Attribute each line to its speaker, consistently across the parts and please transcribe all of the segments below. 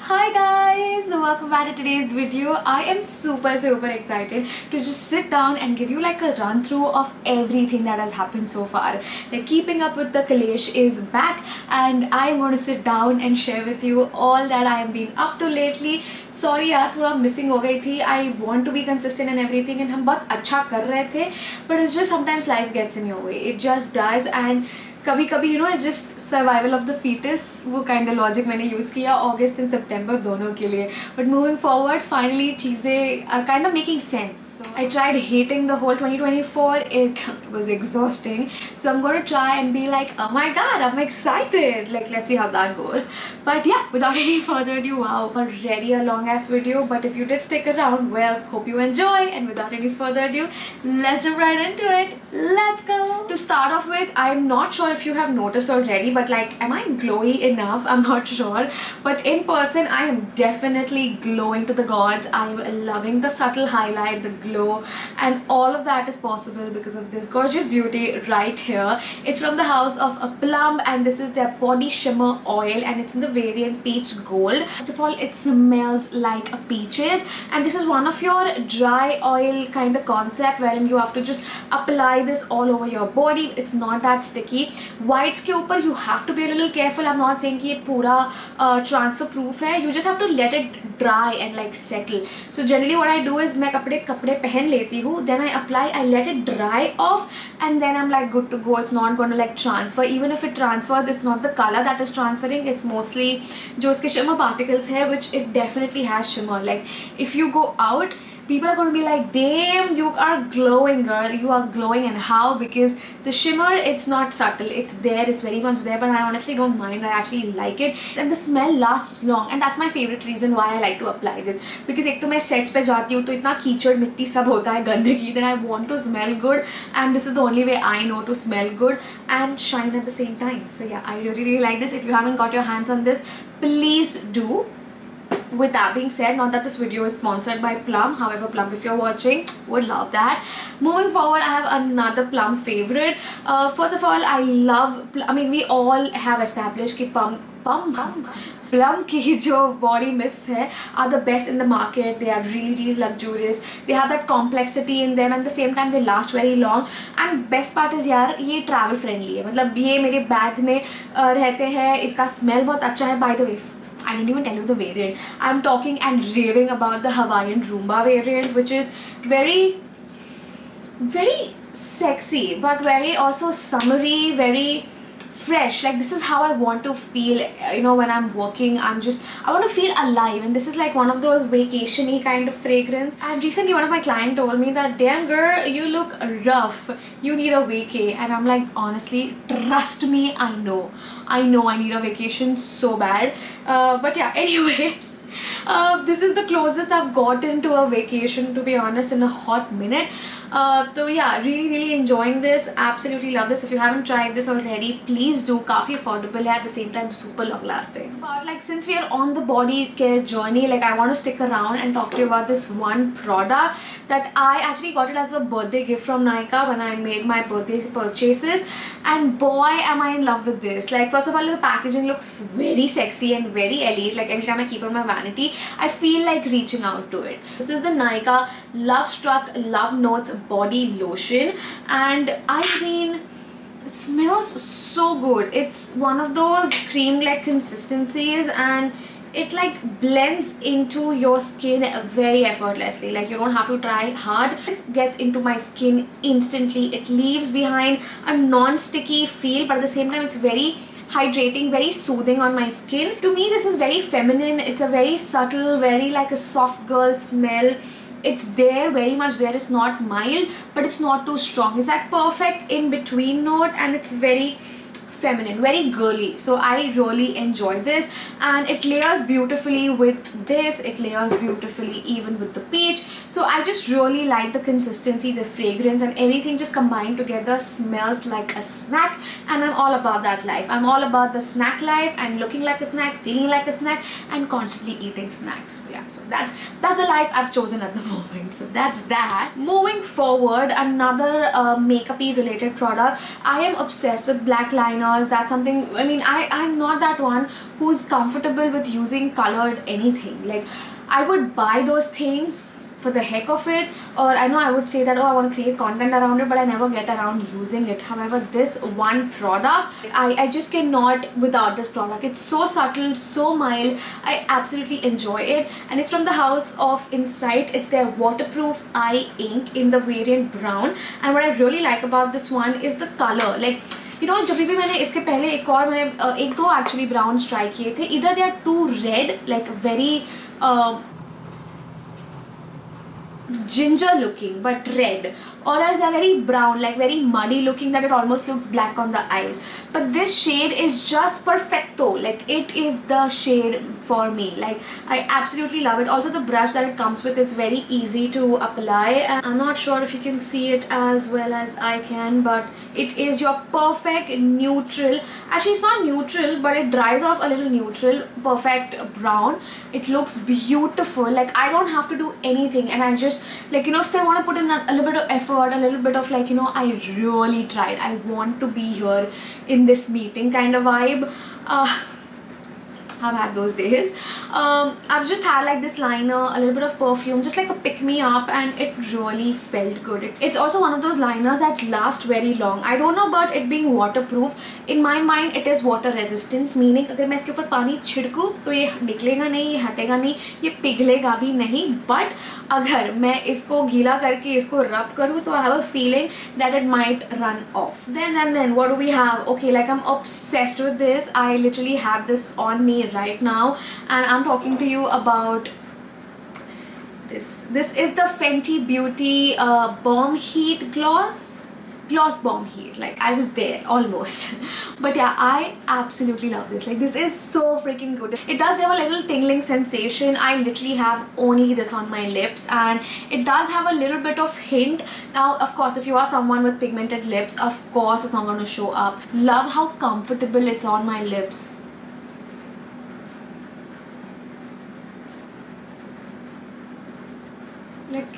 Speaker 1: Hi guys, welcome back to today's video. I am super excited to just sit down and give you like a run through of everything that has happened so far. Like Keeping Up with the Kalesh is back and I am going to sit down and share with you all that I have been up to lately. Sorry यार थोड़ा missing हो गई थी. I want to be consistent and everything and हम बहुत अच्छा कर रहे थे, but it's just sometimes life gets in your way. It just does. And कभी कभी it's just survival of the fetus, वो kind of logic मैंने use किया August and September दोनों के लिए. But moving forward, finally चीज़ें are kind of making sense. So I tried hating the whole 2024. It was exhausting. So I'm going to try and be like, oh my god, I'm excited. Like, let's see how that goes. But yeah, without any further ado, wow, already a long ass video. But if you did stick around, well, hope you enjoy. And without any further ado, let's jump right into it. Let's go. To start off with, I'm not sure if you have noticed already, but like, am I glowy enough? I'm not sure. But in person, I am definitely glowing to the gods. I am loving the subtle highlight, the glow, and all of that is possible because of this gorgeous beauty right here. It's from the house of a Plum, and this is their body shimmer oil, and it's in the variant peach gold. First of all, it smells like a peaches, and this is one of your dry oil kind of concept wherein you have to just apply this all over your body. It's not that sticky. Whites के ऊपर you have to be a little careful. I'm not saying कि ये पूरा transfer proof है. You just have to let it dry and like settle. So generally what I do is मैं कपड़े पहन लेती हूँ, then I apply, I let it dry off, and then I'm like good to go. It's not going to like transfer. Even if it transfers, it's not the color that is transferring. It's mostly जो इसके shimmer particles है, which it definitely has shimmer. Like if you go out, people are going to be like, damn, you are glowing, girl, you are glowing. And how? Because the shimmer, it's not subtle, it's there, it's very much there, but I honestly don't mind. I actually like it, and the smell lasts long, and that's my favorite reason why I like to apply this. Because एक तो मैं sets पे जाती हूँ तो इतना कीचड़ मिट्टी सब होता है गंदगी, then I want to smell good, and this is the only way I know to smell good and shine at the same time. So yeah, I really like this. If you haven't got your hands on this, please do. With that being said, not that this video is sponsored by Plum, however, Plum, if you're watching, would love that. Moving forward, I have another Plum favorite. First of all, I love, we all have established कि Plum की जो body mists है are the best in the market. They are really luxurious. They have that complexity in them, and at the same time they last very long. And best part is यार ये travel friendly है. मतलब ये मेरे bag में रहते हैं. इसका smell बहुत अच्छा है. By the way, I didn't even tell you the variant. I'm talking and raving about the Hawaiian Roomba variant, which is very sexy, but very also summery, very fresh. Like this is how I want to feel, when I'm working. I want to feel alive, and this is like one of those vacation-y kind of fragrance. And recently one of my clients told me that, damn girl, you look rough, you need a vacay. And I'm like, honestly, trust me, I know I need a vacation so bad. But yeah, anyways, this is the closest I've gotten to a vacation, to be honest, in a hot minute. So yeah, really enjoying this. Absolutely love this. If you haven't tried this already, please do. काफी affordable है, at the same time super long lasting. But like, since we are on the body care journey, like I want to stick around and talk to you about this one product that I actually got it as a birthday gift from Nykaa when I made my birthday purchases, and boy am I in love with this. Like, first of all, the packaging looks very sexy and very elite. Like every time I keep it on my vanity, I feel like reaching out to it. This is the Nykaa Love Struck Love Notes body lotion, and it smells so good. It's one of those cream like consistencies, and it like blends into your skin very effortlessly. Like you don't have to try hard. This gets into my skin instantly. It leaves behind a non-sticky feel, but at the same time it's very hydrating, very soothing on my skin. To me, this is very feminine. It's a very subtle, very like a soft girl smell. It's there, very much there. It's not mild, but it's not too strong. It's that perfect in between note, and it's very feminine, very girly. So I really enjoy this, and it layers beautifully with this. It layers beautifully even with the peach. So I just really like the consistency, the fragrance, and everything just combined together smells like a snack, and I'm all about that life. I'm all about the snack life and looking like a snack, feeling like a snack, and constantly eating snacks. Yeah, so that's the life I've chosen at the moment. So that's that. Moving forward, another makeup-y related product. I am obsessed with Black Liner liners. That's something, I mean, I'm not that one who's comfortable with using colored anything. Like, I would buy those things for the heck of it, or I know I would say that, oh, I want to create content around it, but I never get around using it. However, this one product, I just cannot without this product. It's so subtle, so mild. I absolutely enjoy it, and it's from the house of Insight. It's their waterproof eye ink in the variant brown, and what I really like about this one is the color. Like, you know, जब भी मैंने इसके पहले एक दो actually browns try किए थे. Either they are too red, like very ginger looking but red, or else they're very brown, like very muddy looking, that it almost looks black on the eyes. But this shade is just perfecto. Like, it is the shade for me. Like, I absolutely love it. Also, the brush that it comes with is very easy to apply, and I'm not sure if you can see it as well as I can, but it is your perfect neutral, actually it's not neutral, but it dries off a little neutral, perfect brown. It looks beautiful. Like, I don't have to do anything, and I just, like, you know, still want to put in a little bit of effort, a little bit of, like, you know, I really tried, I want to be here in this meeting kind of vibe. I've had those days. I've just had like this liner, a little bit of perfume, just like a pick me up, and it really felt good. It's also one of those liners that last very long. I don't know about it being waterproof. In my mind, it is water resistant, meaning अगर मैं इसके ऊपर पानी छिड़कूँ तो ये निकलेगा नहीं, ये हटेगा नहीं, ये पिघलेगा भी नहीं. But अगर मैं इसको गीला करके इसको रब करूँ तो I have a feeling that it might run off. Then what do we have? Okay, like, I'm obsessed with this. I literally have this on me right now, and I'm talking to you about this. This is the Fenty Beauty Bomb Heat Gloss Bomb Heat. Like, I was there almost. But yeah, I absolutely love this. Like, this is so freaking good. It does give a little tingling sensation. I literally have only this on my lips, and it does have a little bit of hint. Now, of course, if you are someone with pigmented lips, of course it's not going to show up. Love how comfortable it's on my lips. Like,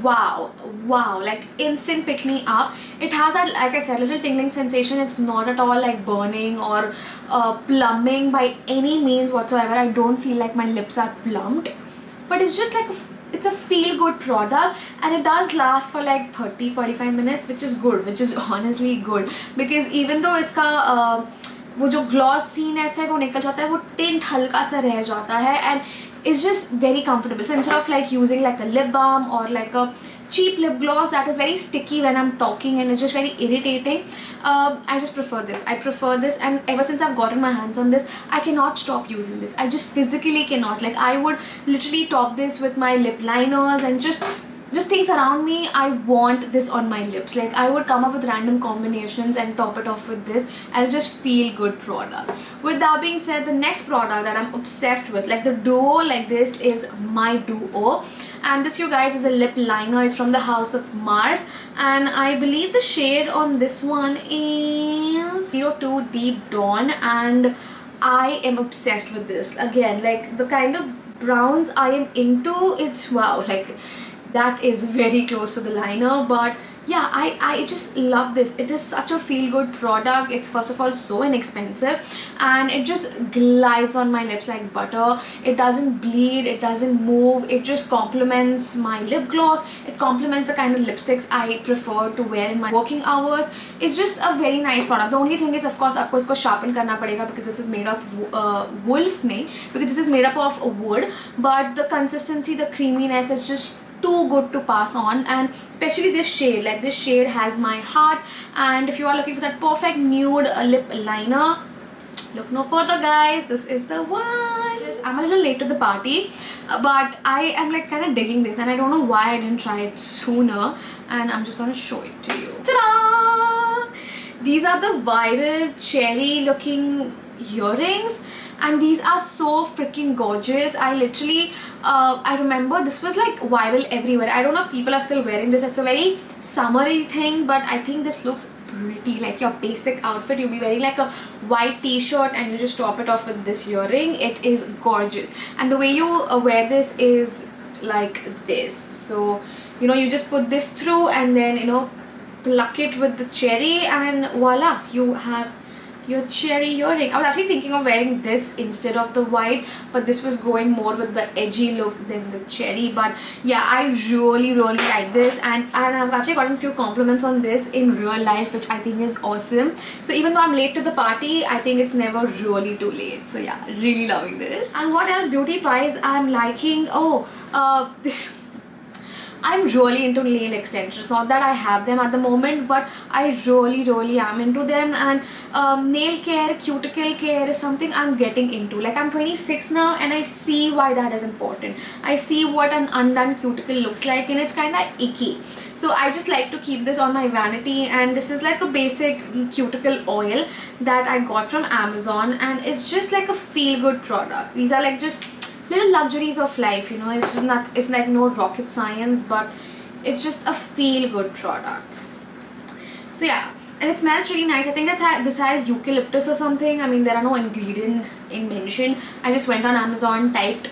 Speaker 1: wow, like instant pick me up. It has that, like I said, little tingling sensation. It's not at all like burning or plumbing by any means whatsoever. I don't feel like my lips are plumped, but it's just like it's a feel good product, and it does last for like 30-45 minutes, which is good, which is honestly good, because even though इसका वो जो gloss सीनेस है वो निकल जाता है, वो tint हल्का सा रह जाता है, and it's just very comfortable. So instead of like using like a lip balm or like a cheap lip gloss that is very sticky when I'm talking and it's just very irritating, I just prefer this. I prefer this, and ever since I've gotten my hands on this, I cannot stop using this. I just physically cannot. Like, I would literally top this with my lip liners and just things around me. I want this on my lips. Like, I would come up with random combinations and top it off with this, and just feel good product. With that being said, the next product that I'm obsessed with, like the duo like this, is my duo, and this, you guys, is a lip liner. It's from the house of Mars, and I believe the shade on this one is 02 Deep Dawn, and I am obsessed with this. Again, like, the kind of browns I am into, it's wow, like, that is very close to the liner. But yeah, I just love this. It is such a feel-good product. It's first of all so inexpensive, and it just glides on my lips like butter. It doesn't bleed, it doesn't move, it just complements my lip gloss. It complements the kind of lipsticks I prefer to wear in my working hours. It's just a very nice product. The only thing is, of course, आपको इसको sharpen करना पड़ेगा, because this is made of because this is made up of wood. But the consistency, the creaminess is just too good to pass on, and especially this shade. Like, this shade has my heart, and if you are looking for that perfect nude lip liner, look no further, guys. This is the one. I'm a little late to the party, but I am like kind of digging this, and I don't know why I didn't try it sooner, and I'm just gonna show it to you. Ta-da! These are the viral cherry looking earrings, and these are so freaking gorgeous. I literally I remember this was like viral everywhere. I don't know if people are still wearing this. It's a very summery thing, but I think this looks pretty. Like, your basic outfit, you'll be wearing like a white t-shirt and you just top it off with this earring. It is gorgeous, and the way you wear this is like this. So, you know, you just put this through and then, you know, pluck it with the cherry, and voila, you have your cherry earring. I was actually thinking of wearing this instead of the white, but this was going more with the edgy look than the cherry. But yeah, I really like this, and I've actually gotten a few compliments on this in real life, which I think is awesome. So even though I'm late to the party, I think it's never really too late. So yeah, really loving this. And what else beauty wise I'm liking? This I'm really into nail extensions. Not that I have them at the moment, but I really am into them. And nail care, cuticle care is something I'm getting into. Like, I'm 26 now, and I see why that is important. I see what an undone cuticle looks like, and it's kind of icky. So I just like to keep this on my vanity, and this is like a basic cuticle oil that I got from Amazon, and it's just like a feel-good product. These are like just little luxuries of life, you know. It's like no rocket science, but it's just a feel-good product. So yeah, and it smells really nice. I think this has eucalyptus or something. I mean, there are no ingredients in mention. I just went on Amazon, typed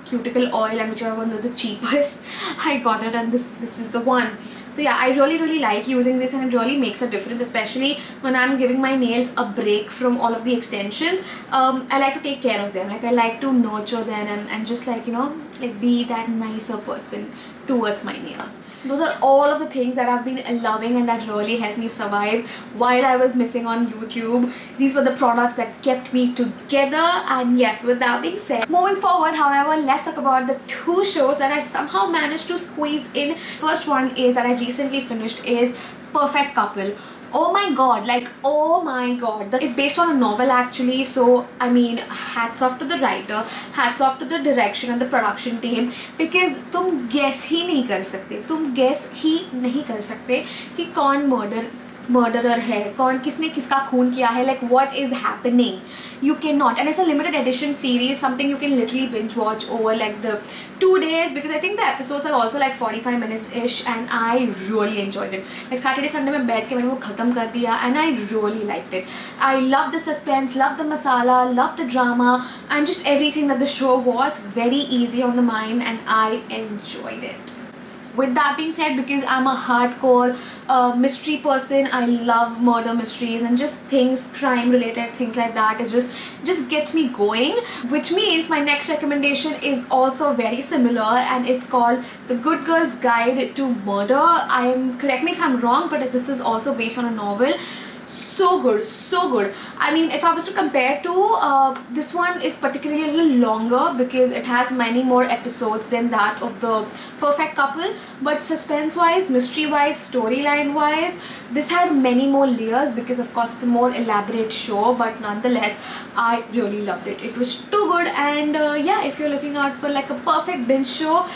Speaker 1: cuticle oil, and whichever one was the cheapest, I got it, and this is the one. So yeah, I really like using this, and it really makes a difference, especially when I'm giving my nails a break from all of the extensions. I like to take care of them. Like, I like to nurture them and just, like, you know, like, be that nicer person towards my nails. Those are all of the things that I've been loving and that really helped me survive while I was missing on YouTube. These were the products that kept me together. And yes, with that being said, moving forward, however, let's talk about the 2 shows that I somehow managed to squeeze in. First one is that I recently finished is Perfect Couple. Oh my god, like, oh my god. It's based on a novel actually, so I mean, hats off to the writer, hats off to the direction and the production team, because तुम guess ही नहीं कर सकते, तुम guess ही नहीं कर सकते कि कौन murderer है, कौन किसने किसका खून किया है, like what is happening. You cannot, and it's a limited edition series, something you can literally binge watch over like the 2 days, because I think the episodes are also like 45 minutes ish, and I really enjoyed it. Like Saturday Sunday में बैठ के मैंने वो खत्म कर दिया, and I really liked it. I loved the suspense, loved the masala, loved the drama, and just everything that the show was. Very easy on the mind, and I enjoyed it. With that being said, because I'm a hardcore mystery person, I love murder mysteries and just things, crime related things like that. It just gets me going, which means my next recommendation is also very similar, and it's called The Good Girl's Guide to Murder. Correct me if I'm wrong, but this is also based on a novel. So good, so good. I mean, if I was to compare to this one is particularly a little longer because it has many more episodes than that of the Perfect Couple, but suspense wise, mystery wise, storyline wise, this had many more layers because of course it's a more elaborate show, but nonetheless I really loved it. It was too good, and yeah, if you're looking out for like a perfect binge show,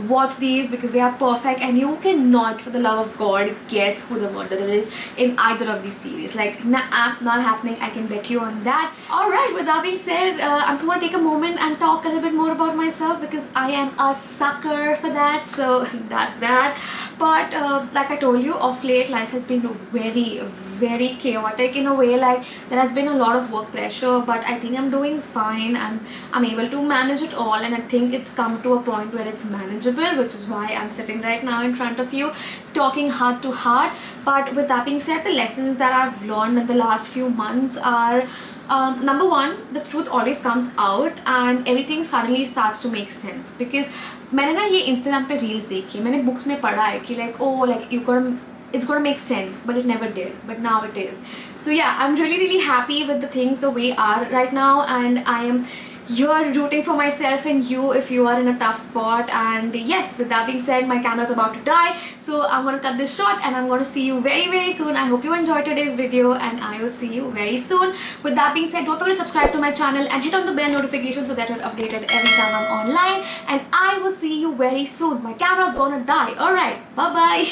Speaker 1: watch these because they are perfect, and you cannot for the love of god guess who the murderer is in either of these series. Like, not happening, I can bet you on that. Alright, with that being said, I'm just going to take a moment and talk a little bit more about myself because I am a sucker for that, so that's that. But like I told you, of late life has been very chaotic in a way. Like, there has been a lot of work pressure, but I think I'm doing fine. I'm able to manage it all, and I think it's come to a point where it's manageable, which is why I'm sitting right now in front of you talking heart to heart. But with that being said, the lessons that I've learned in the last few months are number one, the truth always comes out and everything suddenly starts to make sense. Because मैंने ना ये Instagram पे reels देखी है, मैंने books में पढ़ा है कि like, oh, like it's gonna make sense, but it never did, but now it is. So yeah, I'm really happy with the things the way are right now, and I am here rooting for myself and you if you are in a tough spot. And yes, with that being said, my camera's about to die, so I'm gonna cut this short and I'm gonna see you very soon. I hope you enjoyed today's video, and I will see you very soon. With that being said, don't forget to subscribe to my channel and hit on the bell notification so that you're updated every time I'm online, and I will see you very soon. My camera's gonna die. Alright, bye bye.